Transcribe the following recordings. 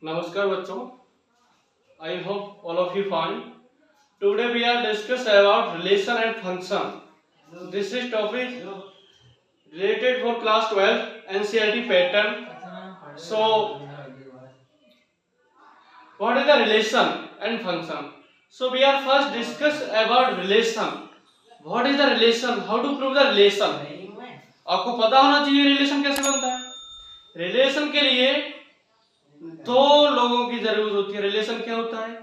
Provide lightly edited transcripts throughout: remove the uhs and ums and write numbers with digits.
नमस्कार बच्चों, I hope all of you fine. Today we are discuss about relation and function. This is topic related for class 12 NCERT pattern. So, what is the relation and function? So we are first discuss about relation. What is the relation? How to prove the relation? आपको पता होना चाहिए relation कैसे बनता है. Relation के लिए दो लोगों की जरूरत होती है. रिलेशन क्या होता है?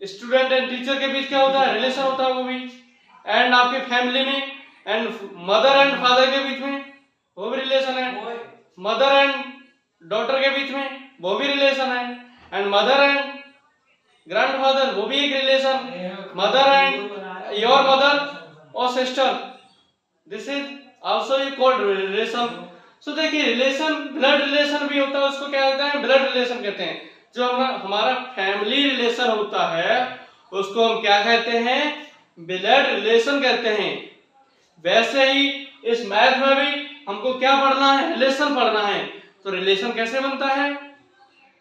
स्टूडेंट एंड टीचर के बीच क्या होता है? रिलेशन होता है वो भी. एंड आपके फैमिली में एंड मदर एंड फादर के बीच में वो भी रिलेशन है. मदर एंड डॉटर के बीच में वो भी रिलेशन है. एंड मदर एंड ग्रैंडफादर वो भी एक relation. Mother and your mother और sister, this is also you called relation. So देखिए, रिलेशन ब्लड रिलेशन भी होता है. उसको क्या कहते हैं? ब्लड रिलेशन कहते हैं. जो हमारा फैमिली रिलेशन होता है उसको हम क्या कहते हैं? ब्लड रिलेशन कहते हैं. वैसे ही इस मैथ में भी हमको क्या पढ़ना है? रिलेशन पढ़ना है. तो रिलेशन कैसे बनता है?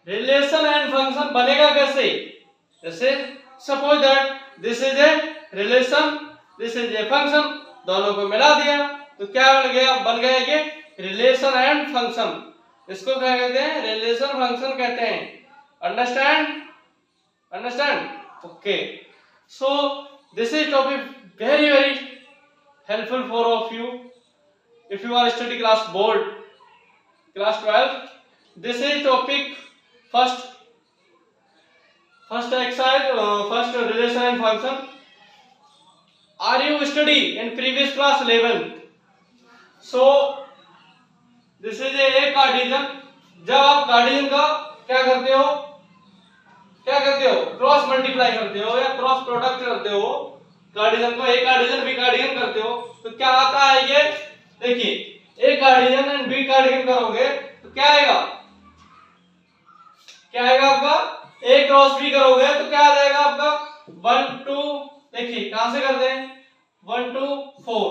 रिलेशन एंड फंक्शन बनेगा कैसे? जैसे suppose that this is a relation, this is a function, दोनों को मिला दिया तो क्या बन गया? बन गया ये रिलेशन एंड फंक्शन. इसको क्या कहते हैं? रिलेशन फंक्शन कहते हैं. Understand? Okay. So this is topic very helpful for all of you. If you are study class board, class 12, this is topic first exercise, first relation and function. Are you study in previous class 11th? So this is a Cartesian. जब आप Cartesian का क्या करते हो? Cross multiply करते हो या cross product करते हो. कार्टेशियन को ए कार्टेशियन बी कार्टेशियन करते हो तो क्या आता है? ये देखिए, ए कार्टेशियन एंड बी कार्टेशियन करोगे तो क्या आएगा? आपका? ए क्रॉस बी करोगे तो क्या आ जाएगा आपका? 1 2. देखिए कहां से करते हैं? 1 2 4,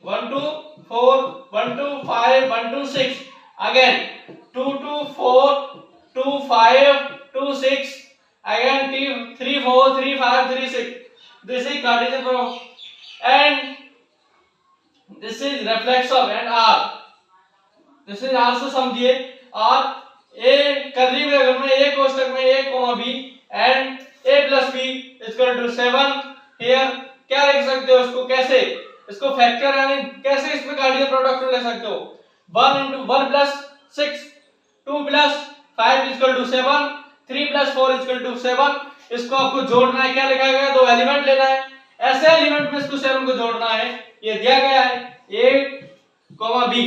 1 2 4, 1 2 5, 1 2 6, again 2 2 4, 2 5, 2 6, again 3 4, 3 5, 3 6. This is Cartesian form and this is reflexive and R. This is also समझिए R A कर्ली ब्रैकेट में A कोष्ठक में A comma B and A plus B is equal to 7. Here क्या लिख सकते हो इसको? कैसे इसको फैक्टर यानी कैसे इसमें कार्टेशियन प्रोडक्ट ले सकते हो? 1 into 1 plus 6, 2 plus 5 is equal to 7, 3 plus 4 is equal to 7. इसको आपको जोड़ना है. क्या लिखा गया? दो एलिमेंट लेना है. ऐसे एलिमेंट में इसको 7 को जोड़ना है. ये दिया गया है A, B.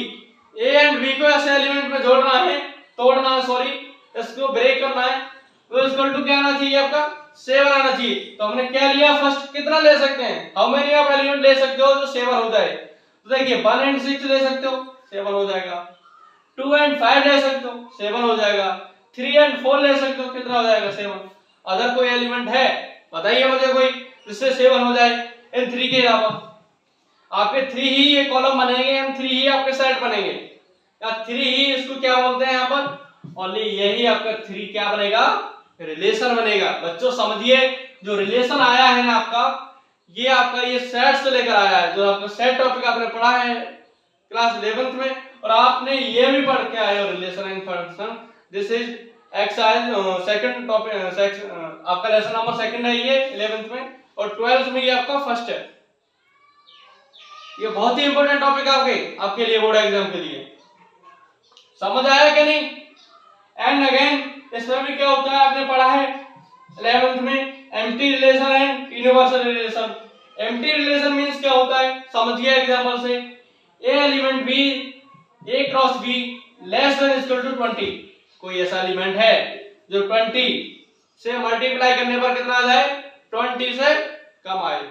A and B को ऐसे एलिमेंट में जोड़ना है, तोड़ना है, सॉरी, इसको ब्रेक करना है. तो इक्वल टू क्या आना चाहिए? आपका 7 आना चाहिए. तो हमने क्या लिया? फर्स्ट कितना ले सकते हैं? हाउ मेनी ऑफ एलिमेंट ले सकते हो जो 7 हो जाए? तो देखिए 1 एंड 6 ले सकते हो, 7 हो जाएगा. 2 एंड 5 ले सकते हो, 7 हो जाएगा. 3 एंड 4 ले सकते हो, कितना हो जाएगा? 7. अदर कोई एलिमेंट है बताइए मुझे कोई जिससे 7 हो जाए इन 3 के अलावा? आपके 3 ही ये कॉलम बनेंगे, हम 3 ही आपके सेट बनेंगे या 3 ही इसको क्या बोलते हैं यहाँ पर? ओनली यही आपका 3 क्या बनेगा? रिलेशन बनेगा. बच्चों समझिए, जो रिलेशन आया है ना आपका, ये आपका ये सेट से लेकर आया है. जो आपका सेट टॉपिक आपने पढ़ा है क्लास 11th में और आपने ये भी पढ़ के आए हो relation and function. This is exercise second topic. आपका लेसन नंबर 2 है ये 11th में और 12th में ये आपका फर्स्ट है. ये बहुत ही इंपॉर्टेंट टॉपिक आपके लिए बोर्ड एग्जाम के लिए. समझ आया कि नहीं? एंड अगेन इसमें भी क्या होता है आपने पढ़ा है 11th में empty relation and universal relation. Empty relation means क्या होता है? समझिए एग्जांपल से. A element B, A cross B less than equal to 20. कोई ऐसा एलिमेंट है जो 20 से मल्टीप्लाई करने पर कितना आ जाए? 20 से कम आए.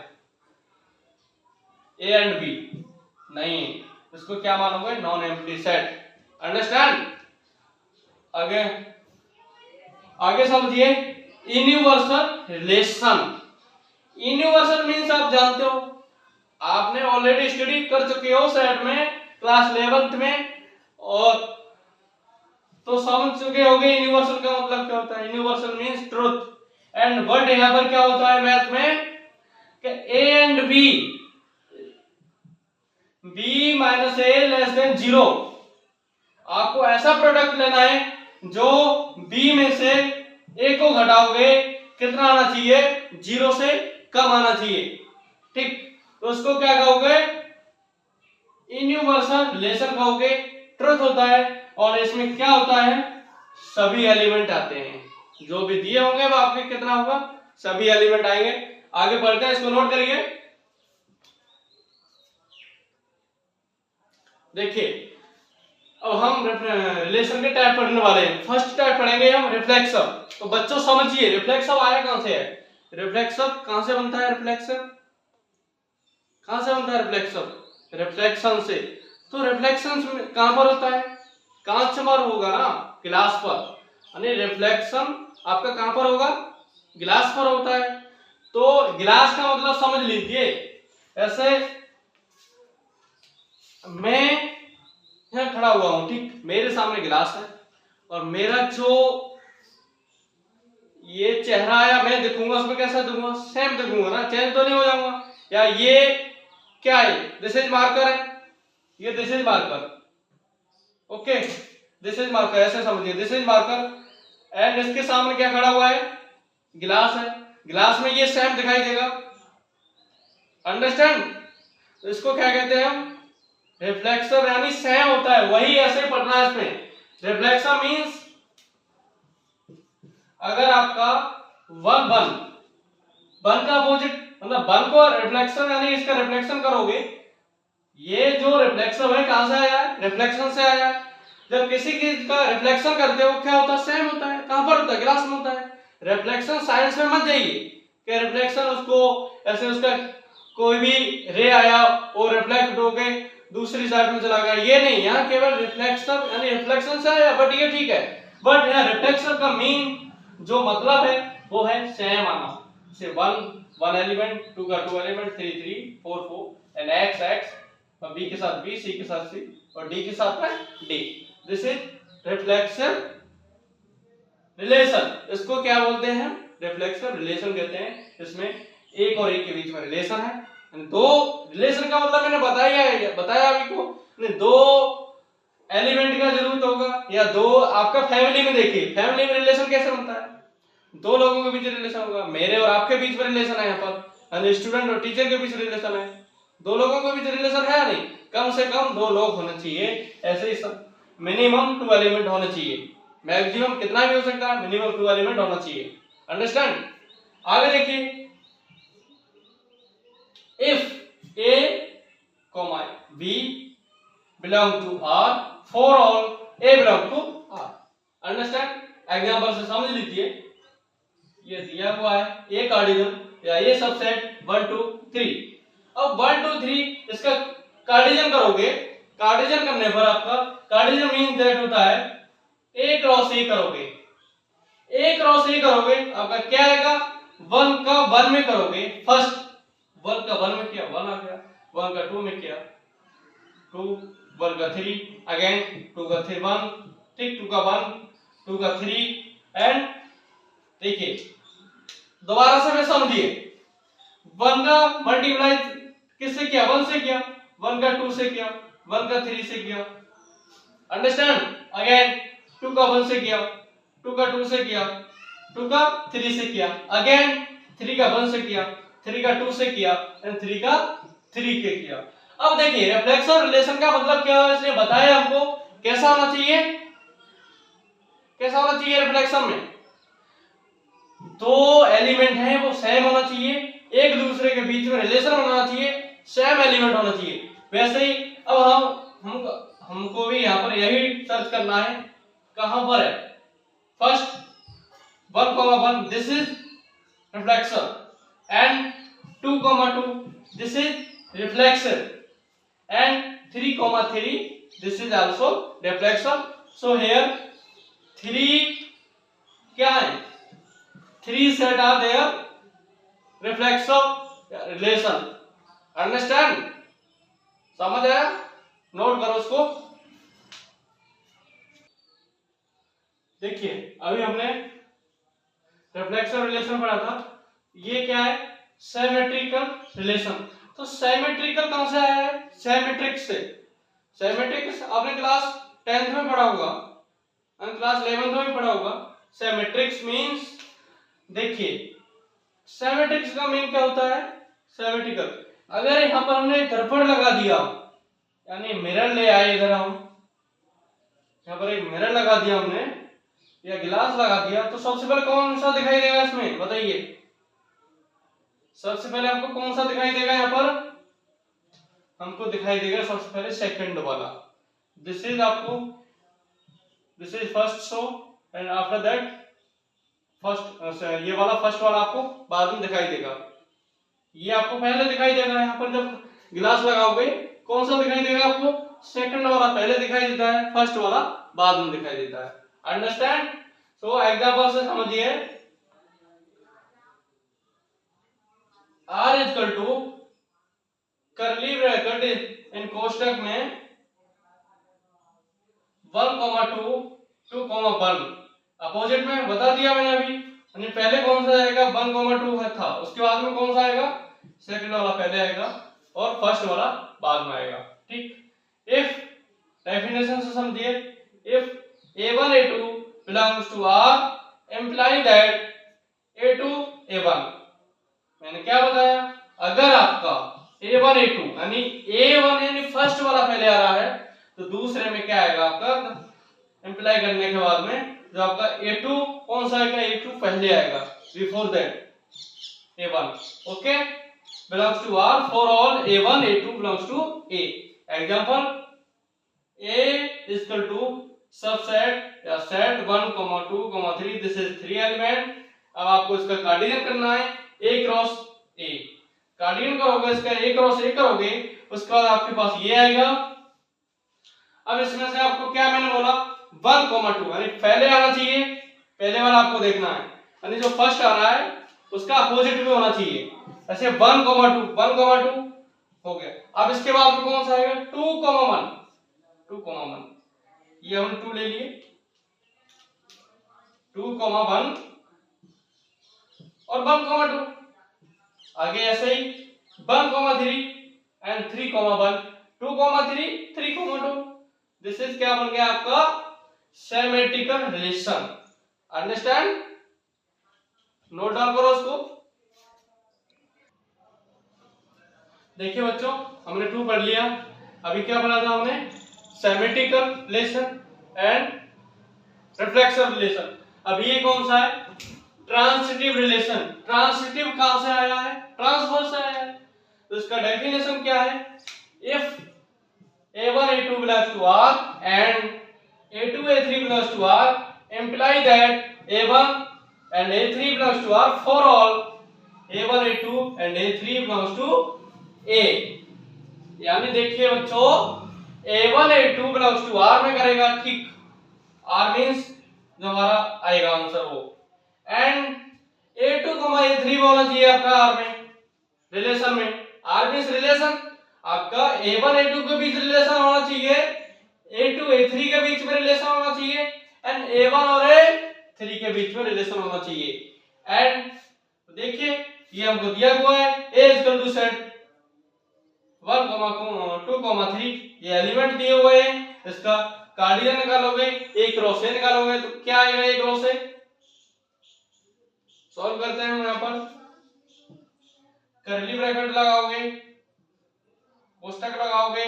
ए एंड बी नहीं, इसको क्या मानोगे? Non empty set. अंडरस्टैंड? आगे समझिए यूनिवर्सल रिलेशन. यूनिवर्सल मींस आप जानते हो, आपने ऑलरेडी स्टडी कर चुके हो सेट में क्लास 11th में. और तो समझ चुके होंगे यूनिवर्सल का मतलब क्या होता है। Universal means truth. And but यहां पर क्या होता है मैथ में कि a and b minus A less than 0। आपको ऐसा प्रोडक्ट लेना है जो b में से a को घटाओगे कितना आना चाहिए, 0 से कम आना चाहिए। ठीक, तो उसको क्या कहोगे, यूनिवर्सल रिलेशन कहोगे। ट्रुथ होता है और इसमें क्या होता है, सभी एलिमेंट आते हैं, जो भी दिए होंगे वो आपके कितना होगा, सभी एलिमेंट आएंगे। आगे बढ़ते हैं, इसको नोट करिए। देखिए अब हम रिलेशन के टाइप पढ़ने वाले हैं। फर्स्ट टाइप पढ़ेंगे हम रिफ्लेक्सिव। तो बच्चों समझिए रिफ्लेक्सिव आया कहां से है, रिफ्लेक्सिव कहां से बनता है, रिफ्लेक्सिव कहां से बनता है, रिफ्लेक्सिव रिफ्लेक्शन से। तो रिफ्लेक्शन कहां पर होता है, कांच पर होगा ना, गिलास पर, यानी रिफ्लेक्शन आपका कहां पर होगा, गिलास पर होता है। तो गिलास का मतलब समझ लीजिए, ऐसे मैं यहां खड़ा हुआ हूं, ठीक, मेरे सामने गिलास है और मेरा जो ये चेहरा है मैं दिखूंगा उसमें कैसा दिखूंगा, सेम दिखूंगा ना, चेंज तो नहीं हो जाऊंगा। या ये क्या है, दिस इज मार्कर है, ये this is marker, okay, this is marker, ऐसे समझिए दिस इज मार्कर एंड इसके सामने क्या खड़ा हुआ है, गिलास है, गिलास में ये सेम दिखाई देगा, अंडरस्टैंड। तो इसको क्या कहते हैं हम, रिफ्लेक्शन, यानी सेम होता है, वही ऐसे पढ़ना है इसमें। रिफ्लेक्शन मींस अगर आपका वन वन वन का अपोजिट, मतलब वन को रिफ्लेक्शन यानी इसका रिफ्लेक्शन करोगे, ये जो रिफ्लेक्शन है कहां से आया है, रिफ्लेक्शन से आया है। जब किसी चीज का रिफ्लेक्शन करते हो क्या होता है, सेम होता है, कहां पर होता है, ग्लास में होता है। रिफ्लेक्शन साइंस में मत जाइए कि रिफ्लेक्शन उसको ऐसे उसका कोई भी रे आया और रिफ्लेक्ट हो गए दूसरी साइड में चला गया, ये नहीं, यहाँ केवल रिफ्लेक्शन यानी रिफ्लेक्शन से आया, बट ये ठीक है। बट यहाँ रिफ्लेक्शन का मेन जो मतलब है वो है सेम आना, से वन एलिमेंट, टू का two element, three three, four four and X X, और बी के साथ बी, सी के साथ सी और डी के साथ में D. This is reflection relation. इसको क्या बोलते हैं, रिफ्लेक्शन रिलेशन कहते हैं। इसमें एक और एक के बीच में रिलेशन है, दो रिलेशन का मतलब मैंने बताया अभी को, दो एलिमेंट का जरूरत होगा, या दो आपका फैमिली में, देखिए फैमिली में रिलेशन कैसे बनता है, दो लोगों के बीच रिलेशन होगा, मेरे और आपके बीच में रिलेशन है, यहाँ पर स्टूडेंट और टीचर के बीच रिलेशन है, दो लोगों के बीच रिलेशन है नहीं, कम से कम दो लोग होने चाहिए, ऐसे ही मिनिमम टू एलिमेंट होने चाहिए, मैक्सिमम कितना भी हो सकता है, मिनिमम टू एलिमेंट होना चाहिए, अंडरस्टैंड। आगे देखिए, if a comma b belong to r for all a belong to r, understand. Example से समझ लीजिए, ये दिया हुआ है ए कार्डिजन या ये सबसेट 1 2 3। अब 1 2 3 इसका कार्डिजन करोगे, कार्डिजन करने पर आपका कार्डिजन मींस दैट होता है ए क्रॉस ए करोगे, ए क्रॉस ए करोगे आपका क्या आएगा, 1 का 1 में करोगे, फर्स्ट 1 का 1 में किया 1 आ गया, 1 का 2 में किया 2, 1 का 3 अगेन 2 का 3 1, ठीक, 2 का 1 2 का 3 एंड देखिए दोबारा से मैं समझिए, 1 का मल्टीप्लाई किससे किया, 1 से किया, 1 का 2 से किया, 1 का 3 से किया, अंडरस्टैंड। अगेन 2 का 1 से किया, 2 का 2 से किया, 2 का 3 से किया, अगेन 3 का 1 से किया, 3 का 2 से किया एंड 3 का 3 के किया। अब देखिए रिफ्लेक्शन रिलेशन का मतलब क्या है, इसने बताया हमको कैसा होना चाहिए, कैसा होना चाहिए रिफ्लेक्शन में, दो एलिमेंट हैं वो सेम होना चाहिए, एक दूसरे के बीच में रिलेशन होना चाहिए, सेम एलिमेंट होना चाहिए। वैसे ही अब हमको भी यहाँ पर यही सर्च करना है, कहां पर है, first 1, 1 this is reflection and 2, 2 this is reflection and 3, 3 this is also reflection. So here 3 क्या है, 3 set are there reflexive relation, understand, समझ आया, नोट करो उसको। देखिए अभी हमने रिफ्लेक्शन रिलेशन पढ़ा था, ये क्या है, सिमेट्रिकल रिलेशन। तो सिमेट्रिकल कहां से आया है, सिमेट्रिक से। सिमेट्रिक आपने क्लास 10th में पढ़ा होगा, क्लास 11th में पढ़ा होगा। सिमेट्रिक्स मींस, देखिए सिमेट्रिक्स का मीन क्या होता है, सिमेट्रिकल। अगर यहां पर हमने दर्पण लगा दिया, यानी मिरर ले आए इधर, हम यहां पर एक मिरर लगा दिया हमने या गिलास लगा दिया, तो सबसे पहले कौन सा दिखाई देगा इसमें, बताइए। सबसे पहले आपको कौन सा दिखाई देगा, यहां पर हमको दिखाई देगा सबसे पहले सेकंड वाला। दिस इज आपको, this is first show and after that first, ये वाला फर्स्ट वाला आपको बाद में दिखाई देगा। ये आपको पहले दिखाई देगा, यहाँ पर जब गिलास लगाओगे कौन सा दिखाई देगा आपको, सेकंड वाला पहले दिखाई देता है, फर्स्ट वाला बाद में दिखाई देता है। अंडरस्टैंड। सो एग्जांपल से समझिए, R equal to curly bracket in कोष्टक में 1,2 2,1 अपोजिट में बता दिया मैंने अभी, यानी पहले कौन सा आएगा 1,2 है था, उसके बाद में कौन सा आएगा, सेकंड वाला पहले आएगा और फर्स्ट वाला बाद में आएगा। ठीक। इफ डेफिनेशन से समझिए, if A1 A2 belongs to R imply that A2 A1, मैंने क्या बताया, अगर आपका A1 A2 यानी A1 यानी फर्स्ट वाला पहले आ रहा है, तो दूसरे में क्या आएगा आपका, इंप्लाई करने के बाद में जो आपका A2 कौन सा आएगा, A2 पहले आएगा, before that A1। Okay, belongs to R for all A1 A2 belongs to A। Example, A is equal to subset या सेट 1, 2, 3, दिस इज 3 एलिमेंट। अब आपको इसका कार्डियन करना है, A क्रॉस A। कार्डियन करोगे इसका, A क्रॉस A करोगे, उसके बाद आपके पास ये आएगा। अब इसमें से आपको क्या मैंने बोला, 1, 2 यानी पहले आना चाहिए, पहले वाला आपको देखना है, यानी जो फर्स्ट आ रहा है उसका अपोजिट भी होना चाहिए। ऐसे 1, 2 हो गया। अब इसके बाद में कौन सा आएगा, 2,1 ये हमने 2 ले लिए, 2,1 और 1,2 आगे ऐसे ही 1,3 एंड 3,1 2,3 3,2। दिस इज क्या बन गया आपका, symmetrical relation. Understand, note down करो उसको। देखिए बच्चों, हमने 2 पढ़ लिया, अभी क्या पढ़ा था हमने, symmetrical relation and reflection relation. अब ये कौन सा है, ट्रांसिटिव रिलेशन। ट्रांसिटिव कहां से आया है, ट्रांसवर्स से आया है। तो इसका डेफिनेशन क्या है, if A1 A2 belongs to R and A2 A3 belongs to R imply that A1 and A3 belongs to R for all A1 A2 and A3 belongs to A। यानी देखिए बच्चों, A1 A2 belongs to R में करेगा, ठीक, R means जो हमारा आएगा answer वो, एंड A2, A3 में होना चाहिए आपका R में, रिलेशन में। R मींस रिलेशन, आपका A1 A2 के बीच रिलेशन होना चाहिए, A2 A3 के बीच में रिलेशन होना चाहिए, एंड A1 और A3 के बीच में रिलेशन होना चाहिए। एंड देखिए ये हमको दिया हुआ है, A इक्वल टू सेट 1, 2, 3, ये एलिमेंट दिए हुए हैं, इसका कार्डियन निकालोगे, A क्रॉस A निकालोगे, तो क्या आएगा, A क्रॉस A। सॉल्व करते हैं हम, यहां पर कर्ली ब्रैकेट लगाओगे, कोष्टक लगाओगे,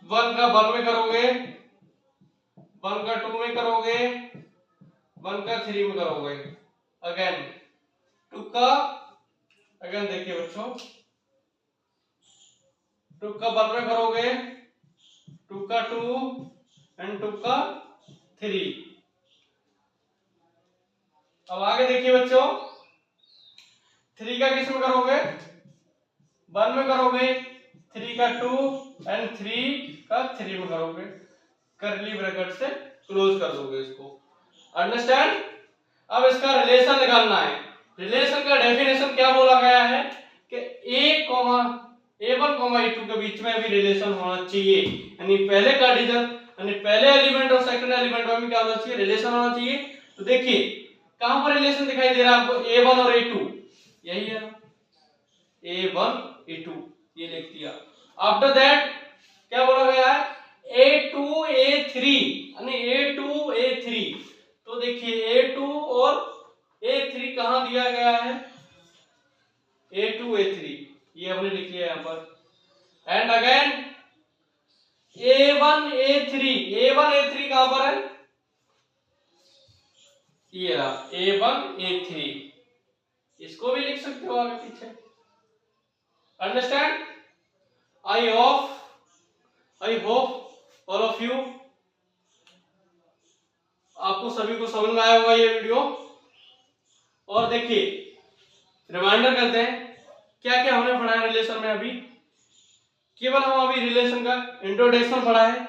1 का 1 में करोगे, 1 का 2 में करोगे, 1 का 3 में करोगे, अगेन 2 का, अगेन देखिए बच्चों, 2 का 1 में करोगे, 2 का 2 एंड 2 का 3। अब आगे देखिए बच्चों, 3 का किस में करोगे, 1 में करोगे, 3 का 2 एंड 3 का 3 में करोगे, कर्ली ब्रैकेट से क्लोज कर दोगे इसको। अंडरस्टैंड। अब इसका रिलेशन निकालना है। रिलेशन का डेफिनेशन क्या बोला गया है कि A1, A2 के बीच में भी रिलेशन होना चाहिए, यानी पहले कार्डिनल यानी पहले एलिमेंट और सेकंड एलिमेंट में भी क्या होना चाहिए, रिलेशन होना चाहिए। तो देखिए कहां पर रिलेशन दिखाई दे रहा है आपको, A1 और A2, यही है ना, A1 A2, ये लिख दिया। आफ्टर दैट क्या बोला गया है, A2 A3, यानी A2 A3। तो देखिए A2 और A3 कहां दिया गया है, A2 A3, ये हमने लिख लिया यहां पर। And again A1 A3, A1 A3 कहां पर है, ये रहा A1 A3, इसको भी लिख सकते हो आगे पीछे। Understand? I hope all of you, आपको सभी को समझ में आया होगा ये वीडियो। और देखिए रिमाइंडर करते हैं क्या क्या हमने पढ़ा है रिलेशन में। अभी केवल हम अभी रिलेशन का इंट्रोडक्शन पढ़ा है,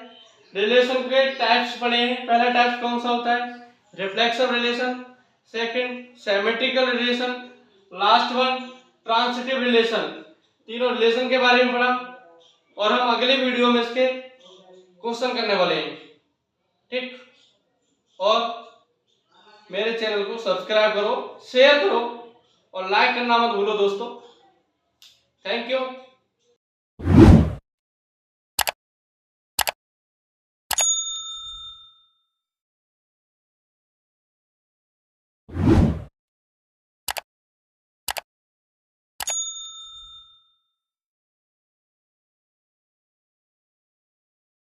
रिलेशन के टाइप्स पढ़े हैं। पहला टाइप कौन सा होता है, reflexive relation, second symmetrical relation, last one transitive relation. तीनों रिलेशन के बारे में पढ़ा और हम अगले वीडियो में इसके क्वेश्चन करने वाले हैं, ठीक। और मेरे चैनल को सब्सक्राइब करो, शेयर करो और लाइक करना मत भूलो दोस्तों। Thank you.